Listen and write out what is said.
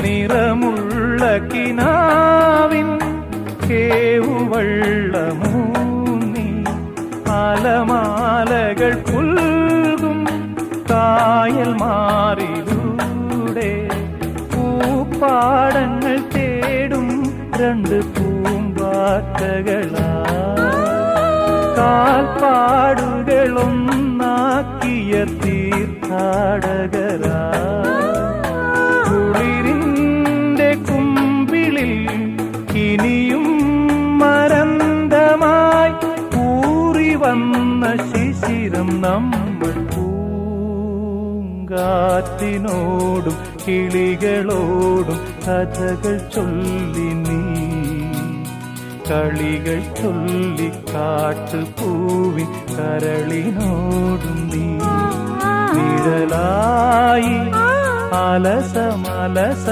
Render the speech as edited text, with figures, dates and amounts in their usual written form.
നിറമുള്ള കിനാവിൻ കേവുവള്ളമൂന്നി അലമാലകൾ പുൽകും കായൽ മാറിലൂടെ പൂപ്പാടങ്ങൾ തേടും രണ്ട് പൂമ്പാറ്റകളാ കാൽപ്പാടുകളൊന്നാക്കിയ തീർത്ഥാടകരാ കുളിരിന്റെ കുമ്പിളിൽ ഇനിയും മരന്തമായി കൂറി വന്ന ശിശിരം നമ്മൾ പൂങ്കാറ്റിനോടും കിളികളോടും കഥകൾ ചൊല്ലി നീ കളികൾ ചൊല്ലി കാട്ടുപൂവി കരളിനോടും നീ നിഴലായി അലസമലസ